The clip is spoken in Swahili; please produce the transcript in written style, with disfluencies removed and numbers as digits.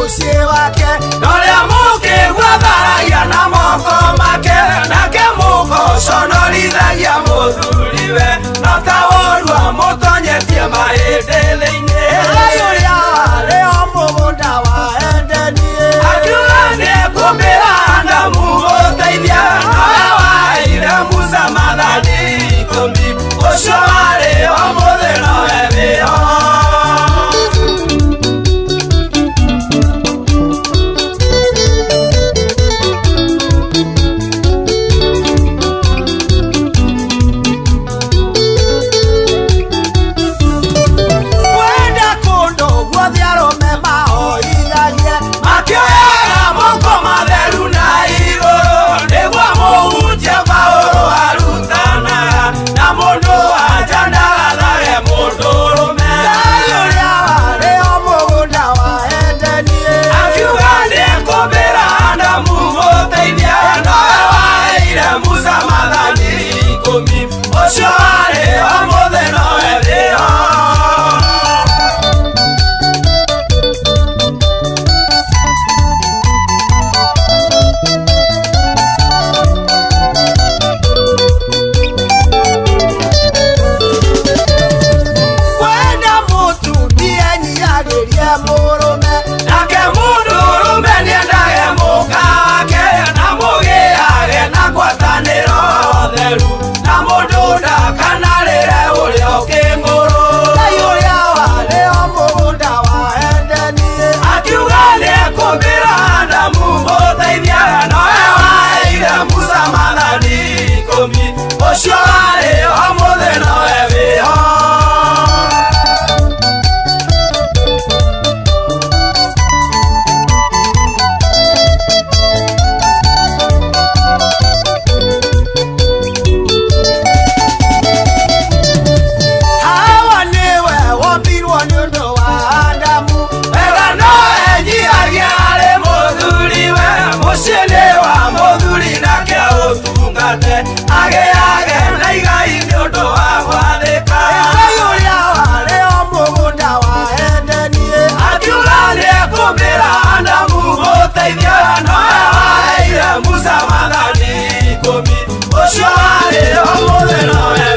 muciĩ wake norĩa mũkĩigua tharagia na moko make nake mũgũconorithagia mũthuriwe no ta worua mũtonyetie mahĩndĩ thĩinĩ ũrĩa warĩo mũgũnda wa Edeni akiuga nĩekũmbĩra Adamu mũteithia nowe waheire Musa Maathani 10 ũcio warĩo mũthĩ nowe wĩho ũcio warĩo mũthĩ nowe wĩho kwenda mũtumia nyiagĩrie mũrũme nake mũndũrũme nĩendage mũka wake na mũgĩage na ngwatanĩro theru na mũndũ ndakanarĩre ũrĩa ũkĩngũrũ Ngai ũrĩa warĩo mũgũnda wa Edeni akiuga nĩekũmbĩra Adamu mũteithia nowe waheire Musa Maathani 10 ũcio warĩo mũthĩ nowe wĩho agĩage na igai nĩũndũ wa gwathĩka Ngai ũrĩa warĩo mũgũnda wa Edeni akiuga nĩekũmbĩra Adamu mũteithia nowe waheire Musa Maathani 10 ũcio warĩo mũthĩ nowe